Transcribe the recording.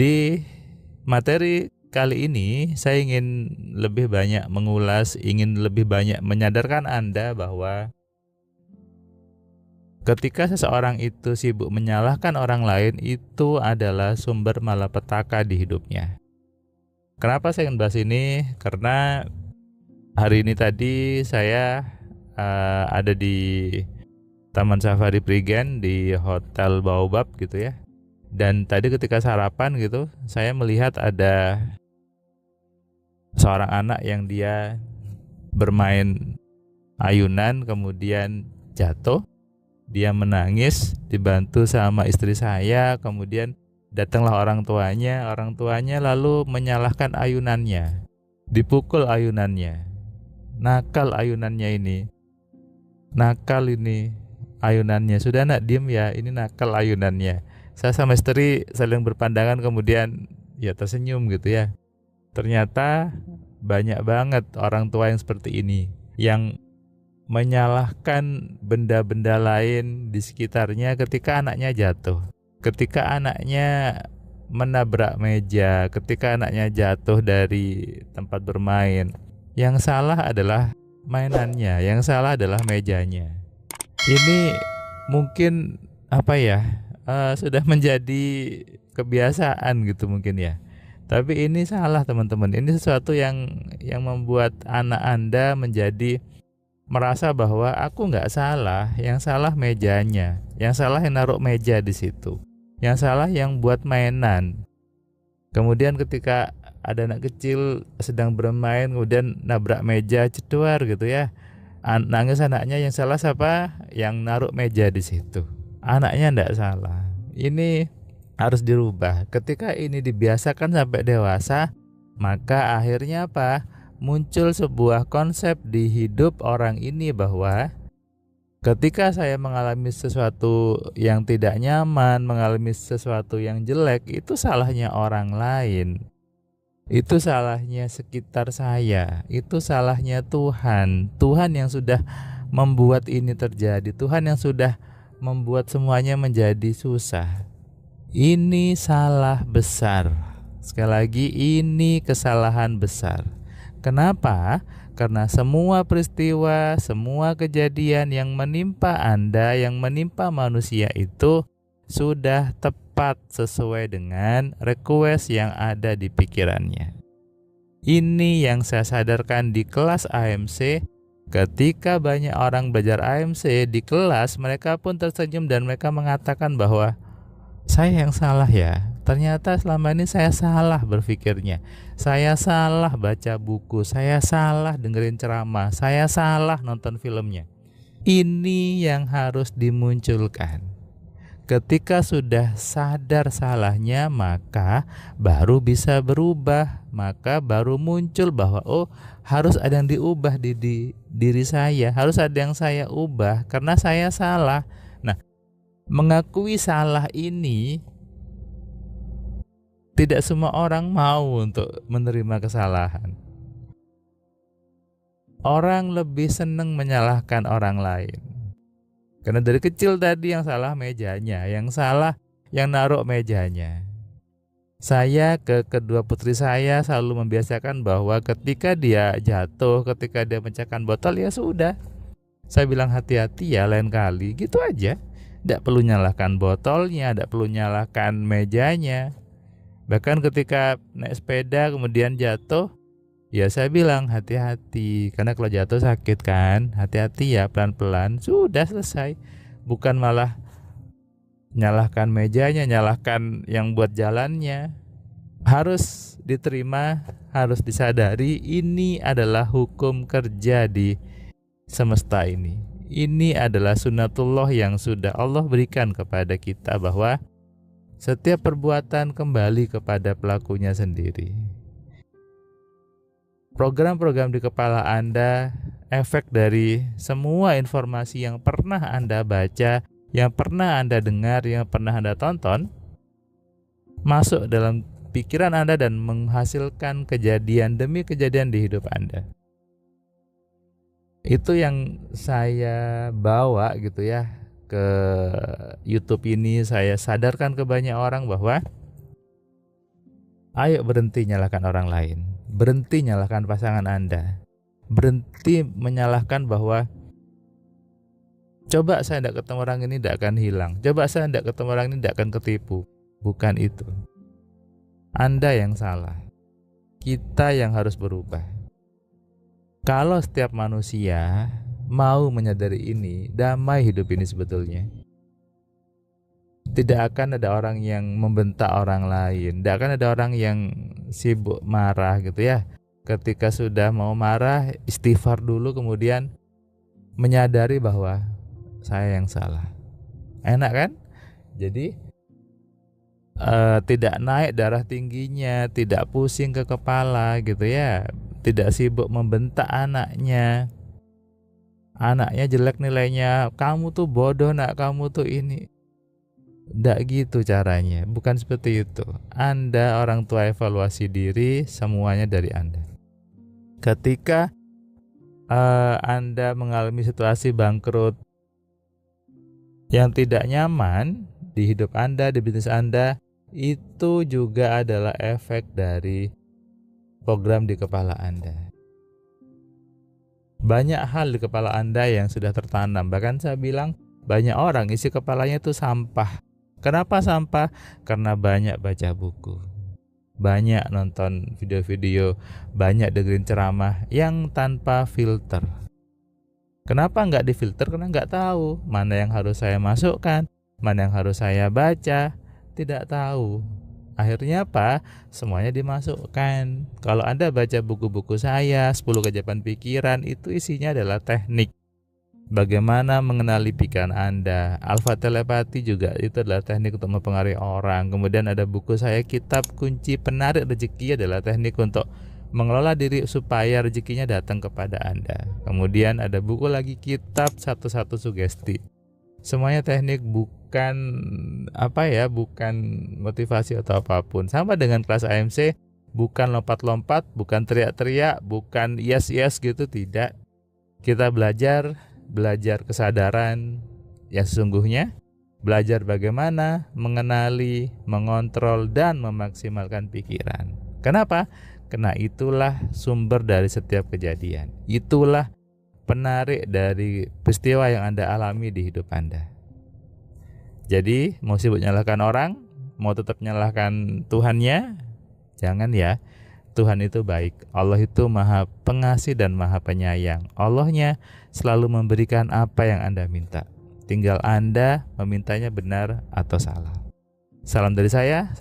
Di materi kali ini saya ingin lebih banyak mengulas, ingin lebih banyak menyadarkan Anda bahwa ketika seseorang itu sibuk menyalahkan orang lain, itu adalah sumber malapetaka di hidupnya. Kenapa saya ingin bahas ini? Karena hari ini tadi saya ada di Taman Safari Prigen di Hotel Baobab gitu ya. Dan tadi ketika sarapan gitu, saya melihat ada seorang anak yang dia bermain ayunan kemudian jatuh. Dia menangis, dibantu sama istri saya, kemudian datanglah orang tuanya lalu menyalahkan ayunannya, dipukul ayunannya. Nakal ayunannya ini, nakal ini ayunannya. Sudah nak diem ya, ini nakal ayunannya. Saya sama istri saling berpandangan kemudian ya tersenyum gitu ya. Ternyata banyak banget orang tua yang seperti ini, yang menyalahkan benda-benda lain di sekitarnya ketika anaknya jatuh, ketika anaknya menabrak meja, ketika anaknya jatuh dari tempat bermain. Yang salah adalah mainannya, yang salah adalah mejanya. Ini mungkin sudah menjadi kebiasaan gitu mungkin ya. Tapi ini salah teman-teman. Ini sesuatu yang membuat anak Anda menjadi merasa bahwa aku nggak salah, yang salah mejanya, yang salah yang naruh meja di situ, yang salah yang buat mainan. Kemudian ketika ada anak kecil sedang bermain kemudian nabrak meja ceduar gitu ya, nangis anaknya, yang salah siapa? Yang naruh meja di situ. Anaknya nggak salah. Ini harus dirubah. Ketika ini dibiasakan sampai dewasa, maka akhirnya apa? Muncul sebuah konsep di hidup orang ini bahwa ketika saya mengalami sesuatu yang tidak nyaman, mengalami sesuatu yang jelek, itu salahnya orang lain. Itu salahnya sekitar saya, itu salahnya Tuhan. Tuhan yang sudah membuat ini terjadi, Tuhan yang sudah membuat semuanya menjadi susah. Ini salah besar. Sekali lagi, ini kesalahan besar. Kenapa? Karena semua peristiwa, semua kejadian yang menimpa Anda, yang menimpa manusia itu sudah tepat sesuai dengan request yang ada di pikirannya. Ini yang saya sadarkan di kelas AMC. Ketika banyak orang belajar AMC di kelas, mereka pun tersenyum dan mereka mengatakan bahwa saya yang salah ya. Ternyata selama ini saya salah berpikirnya. Saya salah baca buku, saya salah dengerin ceramah, saya salah nonton filmnya. Ini yang harus dimunculkan. Ketika sudah sadar salahnya, maka baru bisa berubah. Maka baru muncul bahwa harus ada yang diubah di diri saya. Harus ada yang saya ubah karena saya salah. Nah, mengakui salah ini tidak semua orang mau untuk menerima kesalahan. Orang lebih senang menyalahkan orang lain. Karena dari kecil tadi yang salah mejanya, yang salah yang naruh mejanya. Saya ke kedua putri saya selalu membiasakan bahwa ketika dia jatuh, ketika dia pecahkan botol, ya sudah. Saya bilang hati-hati ya lain kali, gitu aja. Tidak perlu nyalahkan botolnya, tidak perlu nyalahkan mejanya. Bahkan ketika naik sepeda kemudian jatuh, ya saya bilang hati-hati. Karena kalau jatuh sakit kan, hati-hati ya, pelan-pelan. Sudah selesai. Bukan malah nyalahkan mejanya, nyalahkan yang buat jalannya. Harus diterima, harus disadari ini adalah hukum kerja di semesta ini. Ini adalah sunnatullah yang sudah Allah berikan kepada kita, bahwa setiap perbuatan kembali kepada pelakunya sendiri. Program-program di kepala Anda, efek dari semua informasi yang pernah Anda baca, yang pernah Anda dengar, yang pernah Anda tonton, masuk dalam pikiran Anda dan menghasilkan kejadian demi kejadian di hidup Anda. Itu yang saya bawa gitu ya ke YouTube ini. Saya sadarkan ke banyak orang bahwa Ayo berhenti nyalahkan orang lain, berhenti nyalahkan pasangan Anda, berhenti menyalahkan bahwa coba saya tidak ketemu orang ini tidak akan hilang, coba saya tidak ketemu orang ini tidak akan ketipu. Bukan itu. Anda yang salah, kita yang harus berubah. Kalau setiap manusia mau menyadari ini, damai hidup ini sebetulnya. Tidak akan ada orang yang membentak orang lain, tidak akan ada orang yang sibuk marah gitu ya. Ketika sudah mau marah, istighfar dulu, kemudian menyadari bahwa saya yang salah. Enak kan? Jadi tidak naik darah tingginya, tidak pusing ke kepala gitu ya, tidak sibuk membentak anaknya. Anaknya jelek nilainya, kamu tuh bodoh nak, kamu tuh ini. Tidak gitu caranya, bukan seperti itu. Anda orang tua evaluasi diri, semuanya dari Anda. Ketika Anda mengalami situasi bangkrut yang tidak nyaman di hidup Anda, di bisnis Anda, itu juga adalah efek dari program di kepala Anda. Banyak hal di kepala Anda yang sudah tertanam. Bahkan saya bilang banyak orang isi kepalanya itu sampah. Kenapa sampah? Karena banyak baca buku, banyak nonton video-video, banyak dengerin ceramah yang tanpa filter. Kenapa nggak difilter? Karena nggak tahu mana yang harus saya masukkan, mana yang harus saya baca. Tidak tahu. Akhirnya apa? Semuanya dimasukkan. Kalau Anda baca buku-buku saya, 10 Keajaiban Pikiran, itu isinya adalah teknik bagaimana mengenali pikiran Anda. Alfa telepati juga itu adalah teknik untuk mempengaruhi orang. Kemudian ada buku saya, Kitab Kunci Penarik Rezeki, adalah teknik untuk mengelola diri supaya rezekinya datang kepada Anda. Kemudian ada buku lagi, Kitab Satu-Satu Sugesti. Semuanya teknik, bukan bukan motivasi atau apapun. Sama dengan kelas AMC, bukan lompat-lompat, bukan teriak-teriak, bukan yes gitu, tidak. Kita belajar kesadaran yang sesungguhnya, belajar bagaimana mengenali, mengontrol, dan memaksimalkan pikiran. Kenapa? Karena itulah sumber dari setiap kejadian. Itulah penarik dari peristiwa yang Anda alami di hidup Anda. Jadi, mau sibuk nyalahkan orang, mau tetap nyalahkan Tuhannya, jangan ya. Tuhan itu baik, Allah itu maha pengasih dan maha penyayang. Allahnya selalu memberikan apa yang Anda minta. Tinggal Anda memintanya benar atau salah. Salam dari saya.